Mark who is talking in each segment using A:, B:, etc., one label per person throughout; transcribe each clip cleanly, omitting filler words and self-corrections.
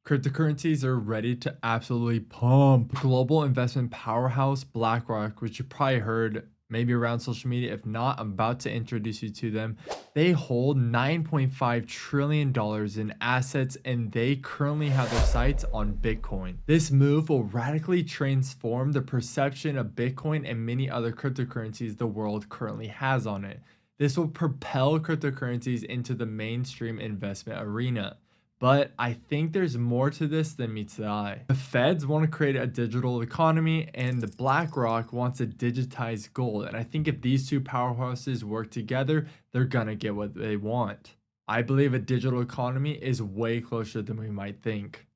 A: Cryptocurrencies are ready to absolutely pump. Global investment powerhouse BlackRock, which you probably heard maybe around social media. If not, I'm about to introduce you to them. They hold $9.5 trillion in assets and they currently have their sights on Bitcoin. This move will radically transform the perception of Bitcoin and many other cryptocurrencies the world currently has on it. This will propel cryptocurrencies into the mainstream investment arena. But I think there's more to this than meets the eye. The feds want to create a digital economy and the BlackRock wants to digitize gold. And I think if these two powerhouses work together, they're gonna get what they want. I believe a digital economy is way closer than we might think.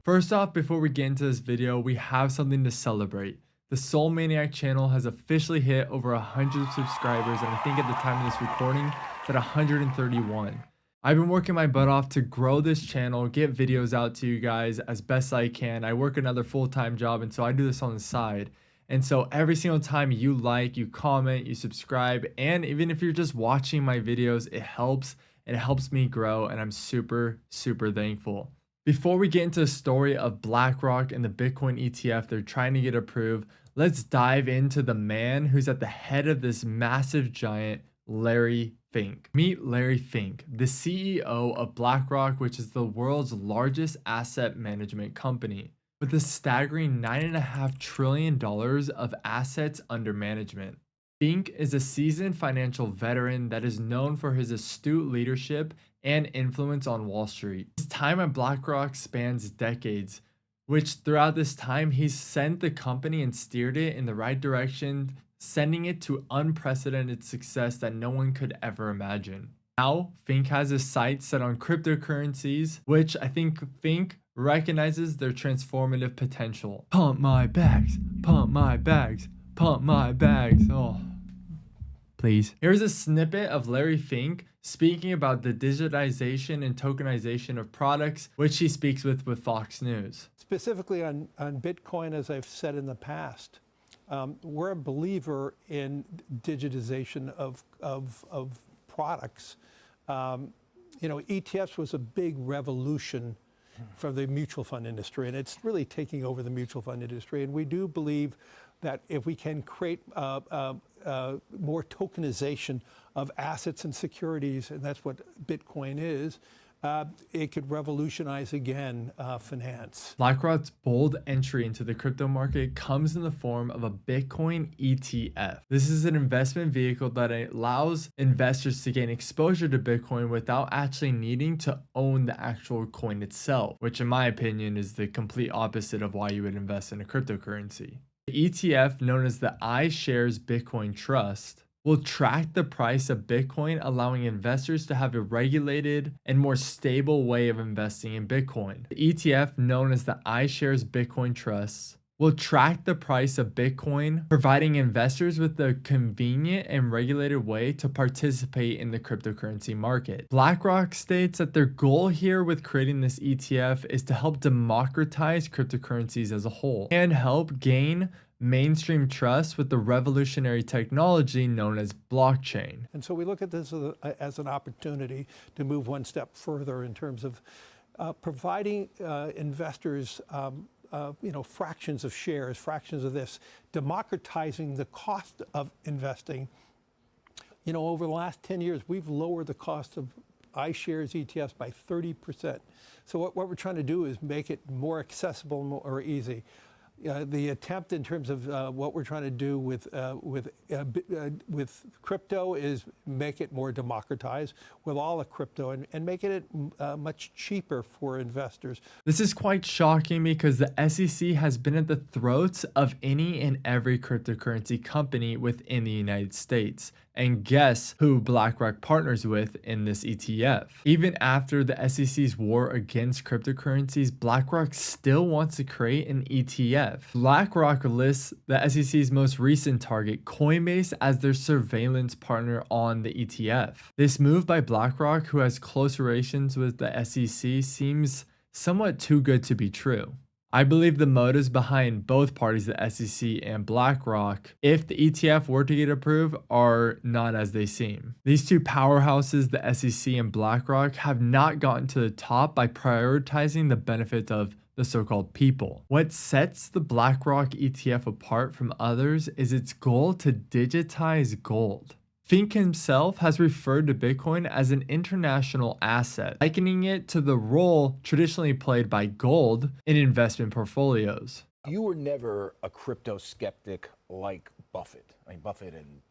A: First off, before we get into this video, we have something to celebrate. The Soul Maniac channel has officially hit over 100 subscribers, and I think at the time of this recording, it's at 131. I've been working my butt off to grow this channel, get videos out to you guys as best I can. I work another full-time job, and so I do this on the side. And so every single time you like, you comment, you subscribe, and even if you're just watching my videos, it helps me grow, and I'm super, super thankful. Before we get into the story of BlackRock and the Bitcoin ETF they're trying to get approved, let's dive into the man who's at the head of this massive giant, Larry Fink. Meet Larry Fink, the CEO of BlackRock, which is the world's largest asset management company, with a staggering $9.5 trillion of assets under management. Fink is a seasoned financial veteran that is known for his astute leadership and influence on Wall Street. His time at BlackRock spans decades, which throughout this time he's sent the company and steered it in the right direction, sending it to unprecedented success that no one could ever imagine. Now, Fink has his sights set on cryptocurrencies, which I think Fink recognizes their transformative potential. Pump my bags, pump my bags, pump my bags. Oh, please. Here's a snippet of Larry Fink speaking about the digitization and tokenization of products, which he speaks with Fox News.
B: Specifically on Bitcoin, as I've said in the past, we're a believer in digitization of products. ETFs was a big revolution for the mutual fund industry, and it's really taking over the mutual fund industry. And we do believe that if we can create more tokenization of assets and securities, and that's what Bitcoin is, it could revolutionize again finance.
A: BlackRock's bold entry into the crypto market comes in the form of a Bitcoin ETF. This is an investment vehicle that allows investors to gain exposure to Bitcoin without actually needing to own the actual coin itself, which in my opinion is the complete opposite of why you would invest in a cryptocurrency. The ETF, known as the iShares Bitcoin Trust, will track the price of Bitcoin, allowing investors to have a regulated and more stable way of investing in Bitcoin. The ETF, known as the iShares Bitcoin Trust, will track the price of Bitcoin, providing investors with a convenient and regulated way to participate in the cryptocurrency market. BlackRock states that their goal here with creating this ETF is to help democratize cryptocurrencies as a whole and help gain mainstream trust with the revolutionary technology known as blockchain.
B: And so we look at this as an opportunity to move one step further in terms of providing investors fractions of shares, fractions of this, democratizing the cost of investing. Over the last 10 years, we've lowered the cost of iShares ETFs by 30%. So what we're trying to do is make it more accessible, more easy. The attempt in terms of what we're trying to do with crypto is make it more democratized with all the crypto and making it much cheaper for investors.
A: This is quite shocking because the SEC has been at the throats of any and every cryptocurrency company within the United States. And guess who BlackRock partners with in this ETF? Even after the SEC's war against cryptocurrencies, BlackRock still wants to create an ETF. BlackRock lists the SEC's most recent target, Coinbase, as their surveillance partner on the ETF. This move by BlackRock, who has close relations with the SEC, seems somewhat too good to be true. I believe the motives behind both parties, the SEC and BlackRock, if the ETF were to get approved, are not as they seem. These two powerhouses, the SEC and BlackRock, have not gotten to the top by prioritizing the benefits of the so-called people. What sets the BlackRock ETF apart from others is its goal to digitize gold. Fink himself has referred to Bitcoin as an international asset, likening it to the role traditionally played by gold in investment portfolios.
C: You were never a crypto skeptic like Buffett. I mean, Buffett and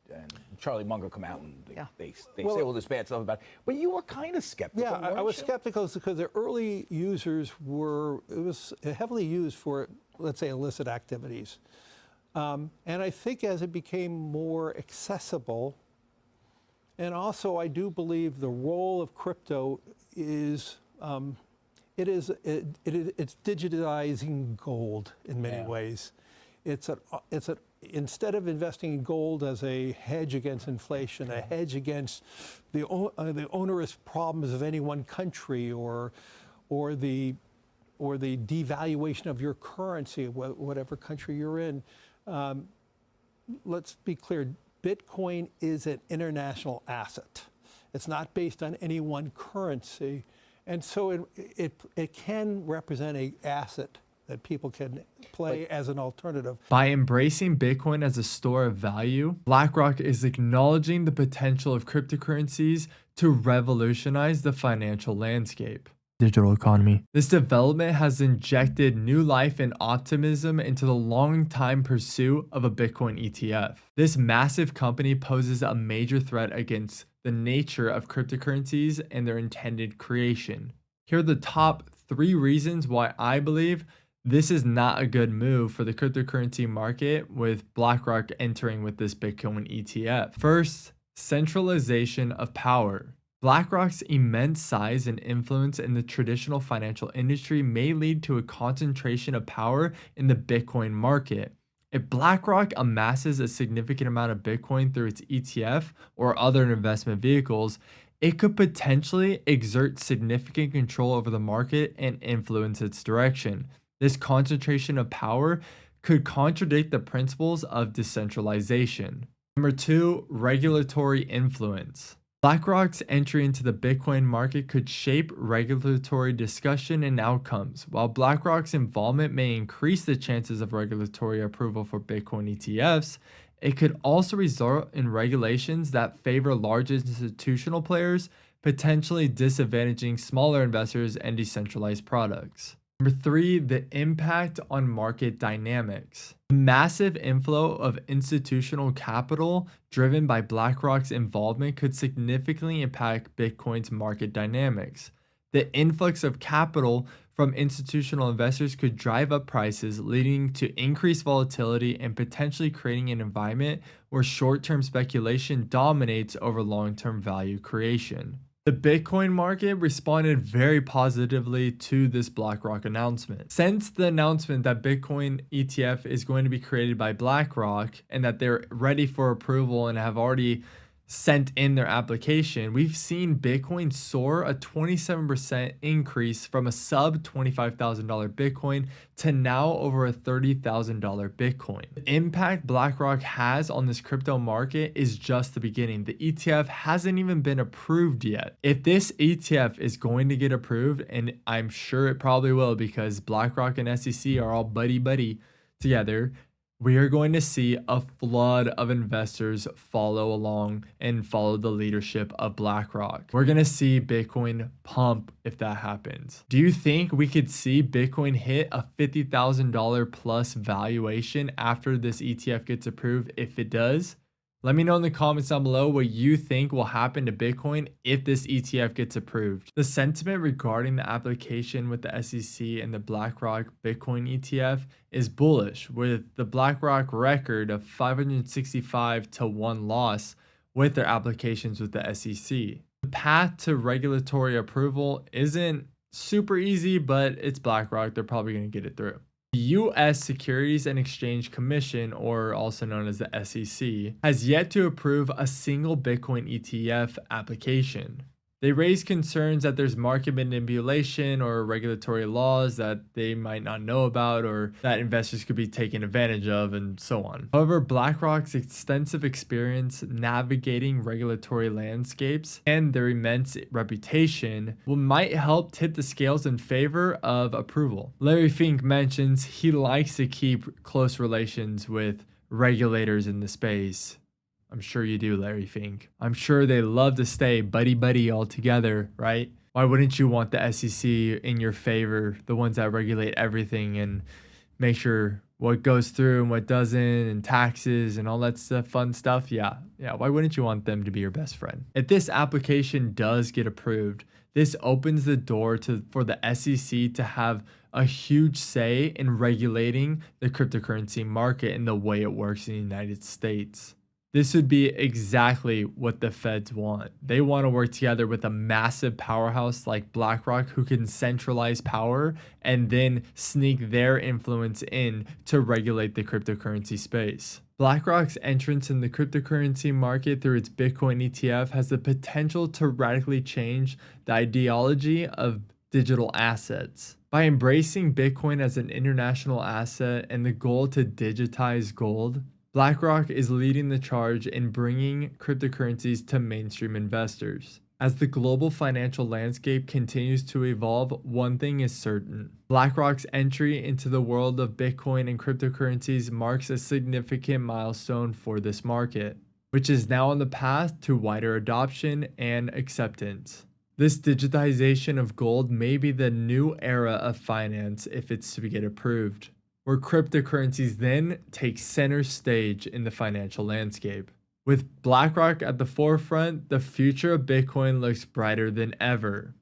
C: Charlie Munger come out and they say all this bad stuff about it. But you were kind of skeptical.
B: Yeah, I was skeptical because the early users it was heavily used for, let's say, illicit activities. And I think as it became more accessible, and also I do believe the role of crypto is, it's digitizing gold in many ways. Instead of investing in gold as a hedge against inflation, a hedge against the onerous problems of any one country, or the devaluation of your currency, whatever country you're in. Let's be clear, Bitcoin is an international asset. It's not based on any one currency. And so it can represent an asset that people can play as an alternative.
A: By embracing Bitcoin as a store of value, BlackRock is acknowledging the potential of cryptocurrencies to revolutionize the financial landscape. Digital economy. This development has injected new life and optimism into the long-time pursuit of a Bitcoin ETF. This massive company poses a major threat against the nature of cryptocurrencies and their intended creation. Here are the top 3 reasons why I believe this is not a good move for the cryptocurrency market, with BlackRock entering with this Bitcoin ETF. First, centralization of power. BlackRock's immense size and influence in the traditional financial industry may lead to a concentration of power in the Bitcoin market. If BlackRock amasses a significant amount of Bitcoin through its ETF or other investment vehicles, it could potentially exert significant control over the market and influence its direction. This concentration of power could contradict the principles of decentralization. Number 2, regulatory influence. BlackRock's entry into the Bitcoin market could shape regulatory discussion and outcomes. While BlackRock's involvement may increase the chances of regulatory approval for Bitcoin ETFs, it could also result in regulations that favor large institutional players, potentially disadvantaging smaller investors and decentralized products. Number 3, the impact on market dynamics. The massive inflow of institutional capital driven by BlackRock's involvement could significantly impact Bitcoin's market dynamics. The influx of capital from institutional investors could drive up prices, leading to increased volatility and potentially creating an environment where short-term speculation dominates over long-term value creation. The Bitcoin market responded very positively to this BlackRock announcement. Since the announcement that Bitcoin ETF is going to be created by BlackRock and that they're ready for approval and have already sent in their application, we've seen Bitcoin soar a 27% increase from a sub $25,000 Bitcoin to now over a $30,000 Bitcoin. The impact BlackRock has on this crypto market is just the beginning. The ETF hasn't even been approved yet. If this ETF is going to get approved, and I'm sure it probably will because BlackRock and SEC are all buddy together, we are going to see a flood of investors follow along and follow the leadership of BlackRock. We're going to see Bitcoin pump if that happens. Do you think we could see Bitcoin hit a $50,000 plus valuation after this ETF gets approved if it does? Let me know in the comments down below what you think will happen to Bitcoin if this ETF gets approved. The sentiment regarding the application with the SEC and the BlackRock Bitcoin ETF is bullish, with the BlackRock record of 565-1 loss with their applications with the SEC. The path to regulatory approval isn't super easy, but it's BlackRock. They're probably going to get it through. The U.S. Securities and Exchange Commission, or also known as the SEC, has yet to approve a single Bitcoin ETF application. They raise concerns that there's market manipulation or regulatory laws that they might not know about or that investors could be taken advantage of, and so on. However, BlackRock's extensive experience navigating regulatory landscapes and their immense reputation might help tip the scales in favor of approval. Larry Fink mentions he likes to keep close relations with regulators in the space. I'm sure you do, Larry Fink. I'm sure they love to stay buddy-buddy all together, right? Why wouldn't you want the SEC in your favor, the ones that regulate everything and make sure what goes through and what doesn't, and taxes and all that stuff, fun stuff? Yeah, why wouldn't you want them to be your best friend? If this application does get approved, this opens the door for the SEC to have a huge say in regulating the cryptocurrency market and the way it works in the United States. This would be exactly what the feds want. They want to work together with a massive powerhouse like BlackRock who can centralize power and then sneak their influence in to regulate the cryptocurrency space. BlackRock's entrance in the cryptocurrency market through its Bitcoin ETF has the potential to radically change the ideology of digital assets. By embracing Bitcoin as an international asset and the goal to digitize gold, BlackRock is leading the charge in bringing cryptocurrencies to mainstream investors. As the global financial landscape continues to evolve, one thing is certain. BlackRock's entry into the world of Bitcoin and cryptocurrencies marks a significant milestone for this market, which is now on the path to wider adoption and acceptance. This digitization of gold may be the new era of finance if it's to get approved, where cryptocurrencies then take center stage in the financial landscape. With BlackRock at the forefront, the future of Bitcoin looks brighter than ever.